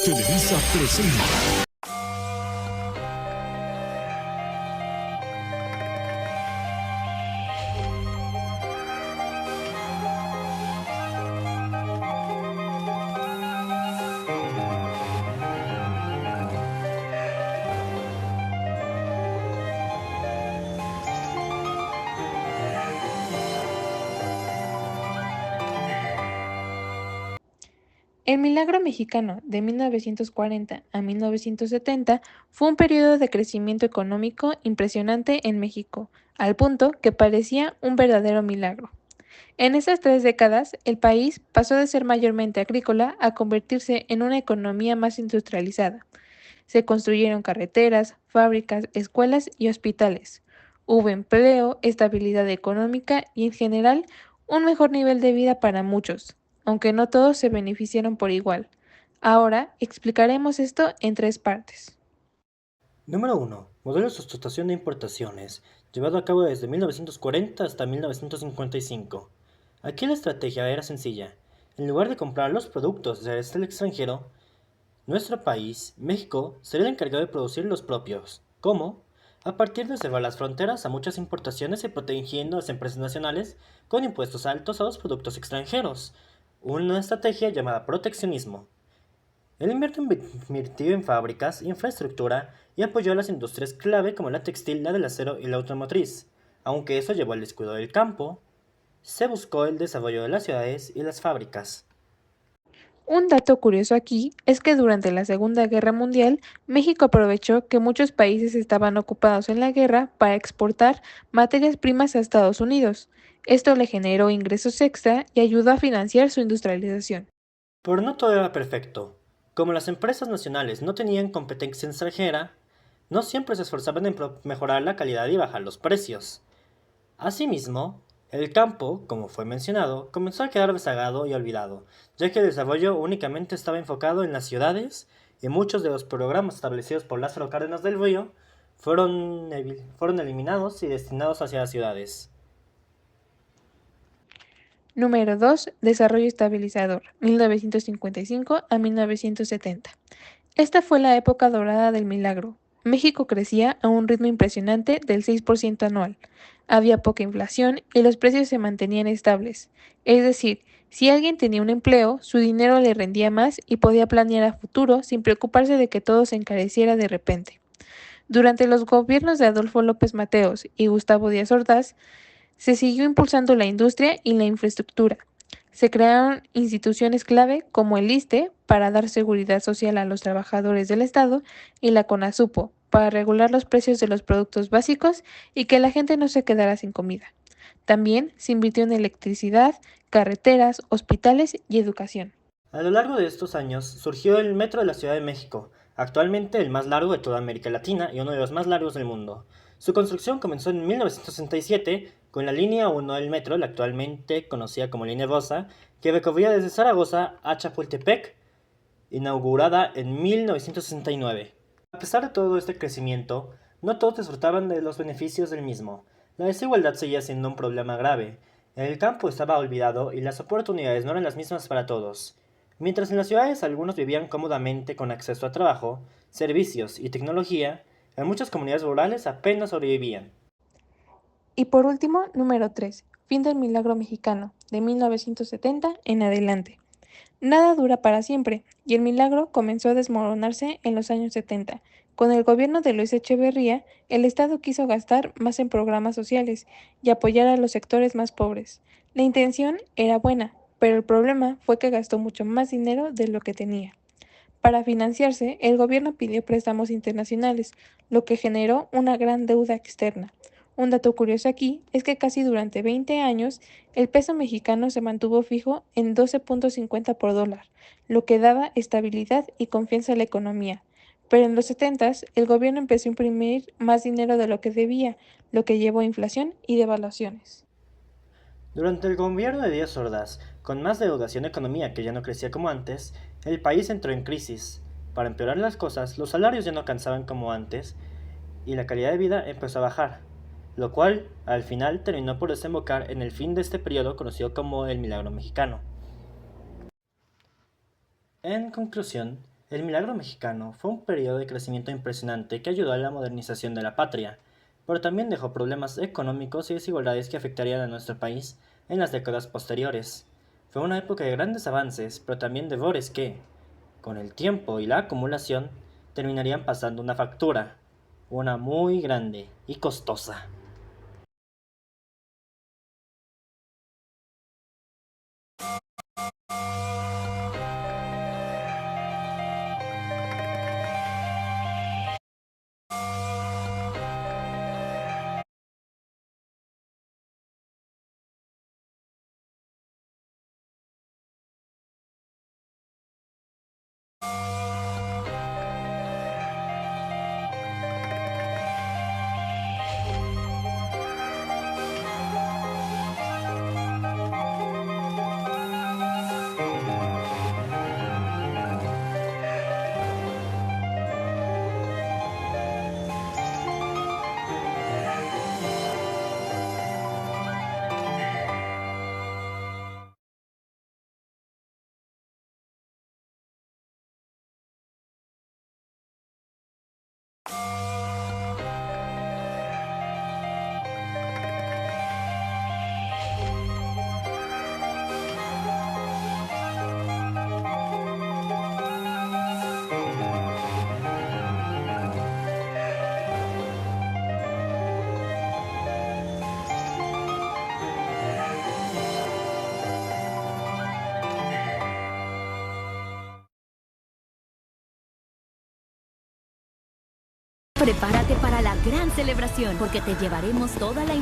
Televisa presenta. El milagro mexicano de 1940 a 1970 fue un periodo de crecimiento económico impresionante en México, al punto que parecía un verdadero milagro. En esas 3 décadas, el país pasó de ser mayormente agrícola a convertirse en una economía más industrializada. Se construyeron carreteras, fábricas, escuelas y hospitales. Hubo empleo, estabilidad económica y, en general, un mejor nivel de vida para muchos, aunque no todos se beneficiaron por igual. Ahora explicaremos esto en 3 partes. Número 1. Modelo de sustitución de importaciones, llevado a cabo desde 1940 hasta 1955. Aquí la estrategia era sencilla. En lugar de comprar los productos desde el extranjero, nuestro país, México, sería el encargado de producir los propios. ¿Cómo? A partir de cerrar las fronteras a muchas importaciones y protegiendo a las empresas nacionales con impuestos altos a los productos extranjeros. Una estrategia llamada proteccionismo. Él invirtió en fábricas, infraestructura y apoyó a las industrias clave como la textil, la del acero y la automotriz. Aunque eso llevó al descuido del campo, se buscó el desarrollo de las ciudades y las fábricas. Un dato curioso aquí es que durante la Segunda Guerra Mundial, México aprovechó que muchos países estaban ocupados en la guerra para exportar materias primas a Estados Unidos. Esto le generó ingresos extra y ayudó a financiar su industrialización. Pero no todo era perfecto. Como las empresas nacionales no tenían competencia extranjera, no siempre se esforzaban en mejorar la calidad y bajar los precios. Asimismo, el campo, como fue mencionado, comenzó a quedar rezagado y olvidado, ya que el desarrollo únicamente estaba enfocado en las ciudades y muchos de los programas establecidos por Lázaro Cárdenas del Río fueron eliminados y destinados hacia las ciudades. Número 2. Desarrollo estabilizador, 1955 a 1970. Esta fue la época dorada del milagro. México crecía a un ritmo impresionante del 6% anual. Había poca inflación y los precios se mantenían estables. Es decir, si alguien tenía un empleo, su dinero le rendía más y podía planear a futuro sin preocuparse de que todo se encareciera de repente. Durante los gobiernos de Adolfo López Mateos y Gustavo Díaz Ordaz, se siguió impulsando la industria y la infraestructura. Se crearon instituciones clave como el ISSSTE para dar seguridad social a los trabajadores del Estado y la CONASUPO para regular los precios de los productos básicos y que la gente no se quedara sin comida. También se invirtió en electricidad, carreteras, hospitales y educación. A lo largo de estos años surgió el Metro de la Ciudad de México, actualmente el más largo de toda América Latina y uno de los más largos del mundo. Su construcción comenzó en 1967 con la línea 1 del metro, la actualmente conocida como Línea Rosa, que recorría desde Zaragoza a Chapultepec, inaugurada en 1969. A pesar de todo este crecimiento, no todos disfrutaban de los beneficios del mismo. La desigualdad seguía siendo un problema grave. El campo estaba olvidado y las oportunidades no eran las mismas para todos. Mientras en las ciudades algunos vivían cómodamente con acceso a trabajo, servicios y tecnología, en muchas comunidades rurales apenas sobrevivían. Y por último, número 3. Fin del milagro mexicano, de 1970 en adelante. Nada dura para siempre, y el milagro comenzó a desmoronarse en los años 70. Con el gobierno de Luis Echeverría, el Estado quiso gastar más en programas sociales y apoyar a los sectores más pobres. La intención era buena, pero el problema fue que gastó mucho más dinero de lo que tenía. Para financiarse, el gobierno pidió préstamos internacionales, lo que generó una gran deuda externa. Un dato curioso aquí es que casi durante 20 años el peso mexicano se mantuvo fijo en 12.50 por dólar, lo que daba estabilidad y confianza a la economía. Pero en los 70 el gobierno empezó a imprimir más dinero de lo que debía, lo que llevó a inflación y devaluaciones. Durante el gobierno de Díaz Ordaz, con más deudación y economía que ya no crecía como antes, el país entró en crisis. Para empeorar las cosas, los salarios ya no alcanzaban como antes y la calidad de vida empezó a bajar, lo cual al final terminó por desembocar en el fin de este periodo conocido como el Milagro Mexicano. En conclusión, El milagro mexicano fue un periodo de crecimiento impresionante que ayudó a la modernización de la patria, pero también dejó problemas económicos y desigualdades que afectarían a nuestro país en las décadas posteriores. Fue una época de grandes avances, pero también de devores que, con el tiempo y la acumulación, terminarían pasando una factura, una muy grande y costosa. Prepárate para la gran celebración, porque te llevaremos toda la información